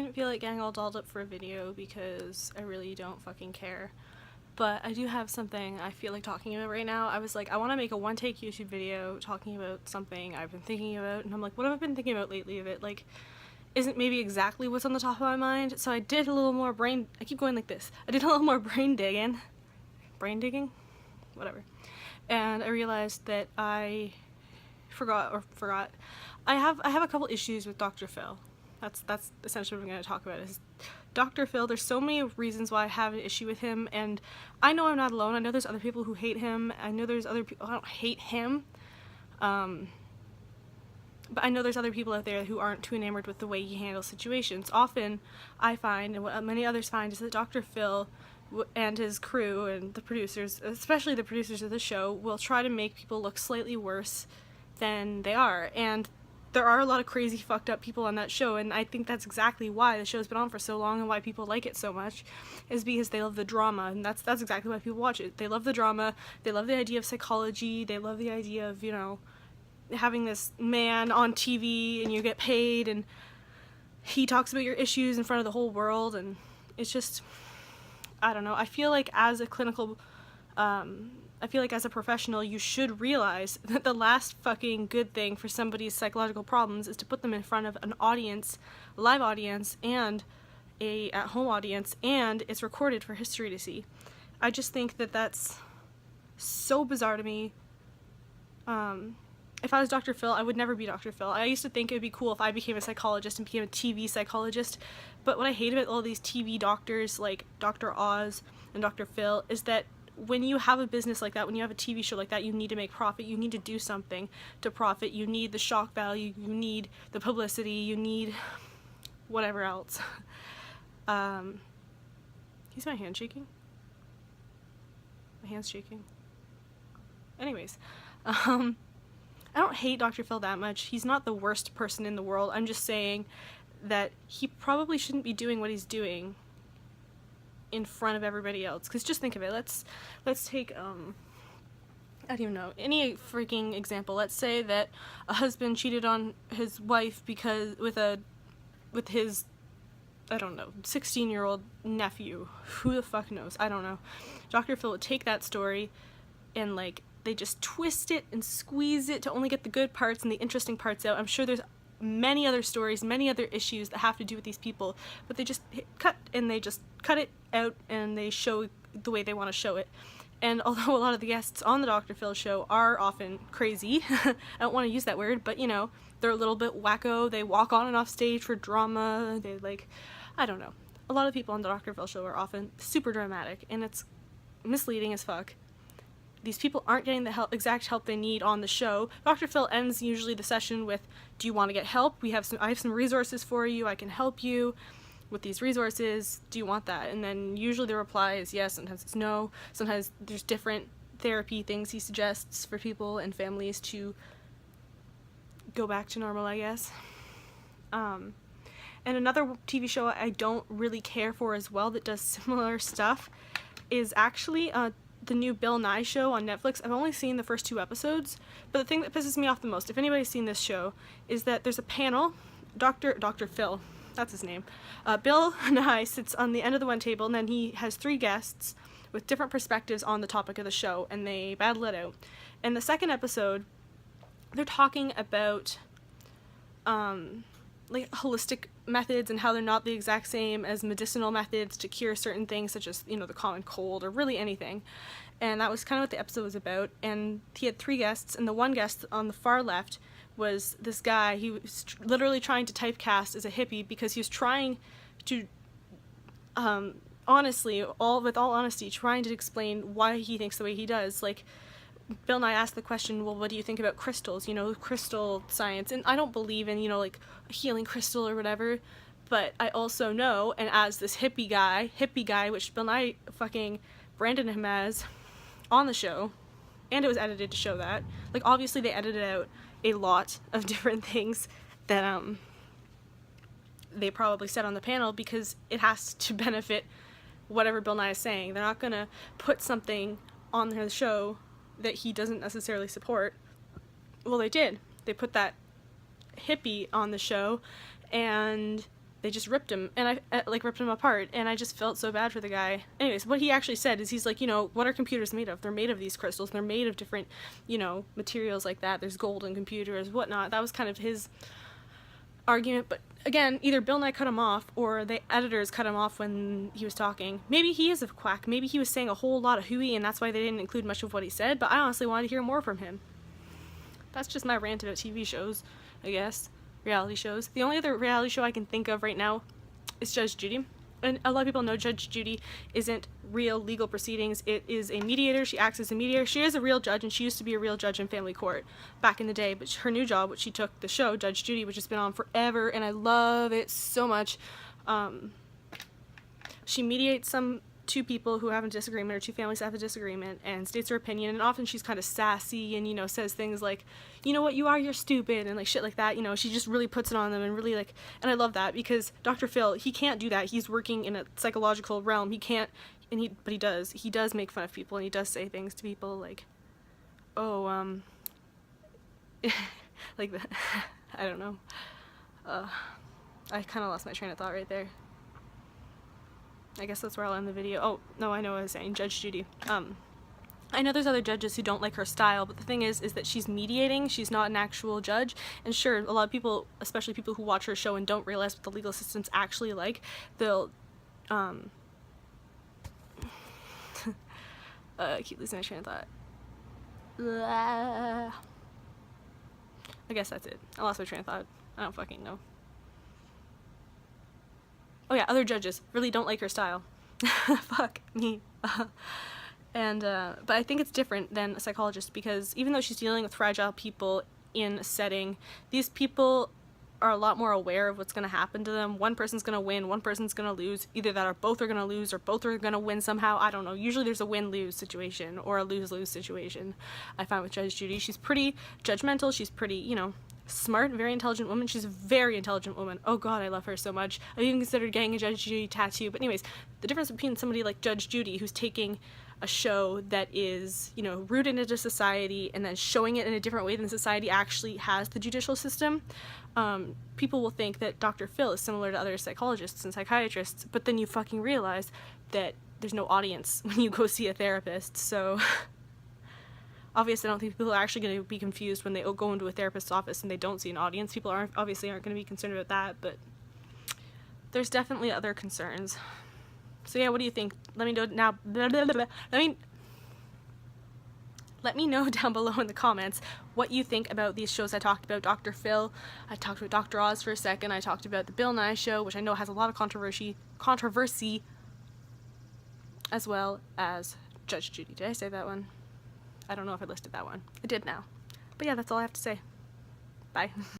didn't feel like getting all dolled up for a video because I really don't fucking care. But I do have something I feel like talking about right now. I was like, I want to make a one-take YouTube video talking about something I've been thinking about, and I'm like, what have I been thinking about lately of it? Like, isn't maybe exactly what's on the top of my mind. So I did a little more I keep going like this. I did a little more brain digging. Brain digging? Whatever. And I realized that I forgot. I have a couple issues with Dr. Phil. That's essentially what I'm going to talk about is Dr. Phil. There's so many reasons why I have an issue with him, and I know I'm not alone. I know there's other people who hate him. I know there's other people. I don't hate him. But I know there's other people out there who aren't too enamored with the way he handles situations. Often, I find, and what many others find, is that Dr. Phil and his crew and the producers, especially the producers of the show, will try to make people look slightly worse than they are. And there are a lot of crazy, fucked up people on that show, and I think that's exactly why the show's been on for so long and why people like it so much, is because they love the drama, and that's exactly why people watch it. They love the drama, they love the idea of psychology, they love the idea of, you know, having this man on TV and you get paid and he talks about your issues in front of the whole world, and it's just, I don't know. I feel like as a as a professional, you should realize that the last fucking good thing for somebody's psychological problems is to put them in front of an audience, a live audience, and a at-home audience, and it's recorded for history to see. I just think that that's so bizarre to me. If I was Dr. Phil, I would never be Dr. Phil. I used to think it would be cool if I became a psychologist and became a TV psychologist, but what I hate about all these TV doctors like Dr. Oz and Dr. Phil is that when you have a business like that, when you have a TV show like that, you need to make profit, you need to do something to profit, you need the shock value, you need the publicity, you need whatever else. Is my hand shaking? My hand's shaking. Anyways, I don't hate Dr. Phil that much. He's not the worst person in the world. I'm just saying that he probably shouldn't be doing what he's doing in front of everybody else. Because just think of it. Let's take, I don't even know, any freaking example. Let's say that a husband cheated on his wife because with his, I don't know, 16-year-old nephew. Who the fuck knows? I don't know. Dr. Phil would take that story and, like, they just twist it and squeeze it to only get the good parts and the interesting parts out. I'm sure there's many other stories, many other issues that have to do with these people, but they just cut it out and they show the way they want to show it. And although a lot of the guests on the Dr. Phil show are often crazy, I don't want to use that word, but you know, they're a little bit wacko, they walk on and off stage for drama, they I don't know. A lot of people on the Dr. Phil show are often super dramatic, and it's misleading as fuck. These people aren't getting the exact help they need on the show. Dr. Phil ends usually the session with, do you want to get help? I have some resources for you. I can help you with these resources. Do you want that? And then usually the reply is yes, sometimes it's no. Sometimes there's different therapy things he suggests for people and families to go back to normal, I guess. And another TV show I don't really care for as well that does similar stuff is actually the new Bill Nye show on Netflix. I've only seen the first 2 episodes, but the thing that pisses me off the most, if anybody's seen this show, is that there's a panel, Dr. Phil, that's his name, Bill Nye sits on the end of the one table, and then he has 3 guests with different perspectives on the topic of the show, and they battle it out. In the second episode, they're talking about like holistic methods and how they're not the exact same as medicinal methods to cure certain things, such as, you know, the common cold or really anything. And that was kind of what the episode was about. And he had 3 guests, and the one guest on the far left was this guy. He was literally trying to typecast as a hippie because he was trying to honestly, with all honesty, trying to explain why he thinks the way he does. Like, Bill Nye asked the question, well, what do you think about crystals, you know, crystal science? And I don't believe in, you know, like, a healing crystal or whatever, but I also know, and as this hippie guy, which Bill Nye fucking branded him as on the show, and it was edited to show that, like, obviously they edited out a lot of different things that, they probably said on the panel because it has to benefit whatever Bill Nye is saying. They're not gonna put something on the show that he doesn't necessarily support. Well, they did. They put that hippie on the show, and they just ripped him, and ripped him apart, and I just felt so bad for the guy. Anyways, what he actually said is, he's like, what are computers made of? They're made of these crystals, they're made of different, materials like that, there's gold in computers, whatnot. That was kind of his argument, but again, either Bill Nye cut him off, or the editors cut him off when he was talking. Maybe he is a quack, maybe he was saying a whole lot of hooey, and that's why they didn't include much of what he said, but I honestly wanted to hear more from him. That's just my rant about TV shows, I guess. Reality shows. The only other reality show I can think of right now is Judge Judy. And a lot of people know Judge Judy isn't real legal proceedings. It is a mediator. She acts as a mediator. She is a real judge, and she used to be a real judge in family court back in the day. But her new job, which she took the show, Judge Judy, which has been on forever, and I love it so much. She mediates two people who have a disagreement, or two families have a disagreement, and states her opinion, and often she's kind of sassy and, says things like, you know what, you're stupid, and shit like that. She just really puts it on them, and really and I love that, because Dr. Phil, he can't do that. He's working in a psychological realm. He can't, but he does make fun of people, and he does say things to people like, oh, like that. I don't know. I kind of lost my train of thought right there. I guess that's where I'll end the video. Oh, no, I know what I was saying. Judge Judy. I know there's other judges who don't like her style, but the thing is that she's mediating. She's not an actual judge. And sure, a lot of people, especially people who watch her show and don't realize what the legal system's actually like, they'll, I keep losing my train of thought. I guess that's it. I lost my train of thought. I don't fucking know. Oh yeah, other judges really don't like her style. Fuck me. But I think it's different than a psychologist, because even though she's dealing with fragile people in a setting, these people are a lot more aware of what's going to happen to them. One person's going to win, one person's going to lose. Either that, or both are going to lose, or both are going to win somehow. I don't know. Usually there's a win-lose situation, or a lose-lose situation. I find with Judge Judy, she's pretty judgmental. She's pretty, smart, very intelligent woman. She's a very intelligent woman. Oh god, I love her so much. I've even considered getting a Judge Judy tattoo. But anyways, the difference between somebody like Judge Judy, who's taking a show that is, rooted into society, and then showing it in a different way than society actually has the judicial system, people will think that Dr. Phil is similar to other psychologists and psychiatrists, but then you fucking realize that there's no audience when you go see a therapist, so... Obviously, I don't think people are actually going to be confused when they go into a therapist's office and they don't see an audience. People obviously aren't going to be concerned about that, but there's definitely other concerns. So yeah, what do you think? Let me know now. Let me know down below in the comments what you think about these shows I talked about. Dr. Phil, I talked about Dr. Oz for a second, I talked about the Bill Nye show, which I know has a lot of controversy, as well as Judge Judy. Did I say that one? I don't know if I listed that one. I did now. But yeah, that's all I have to say. Bye.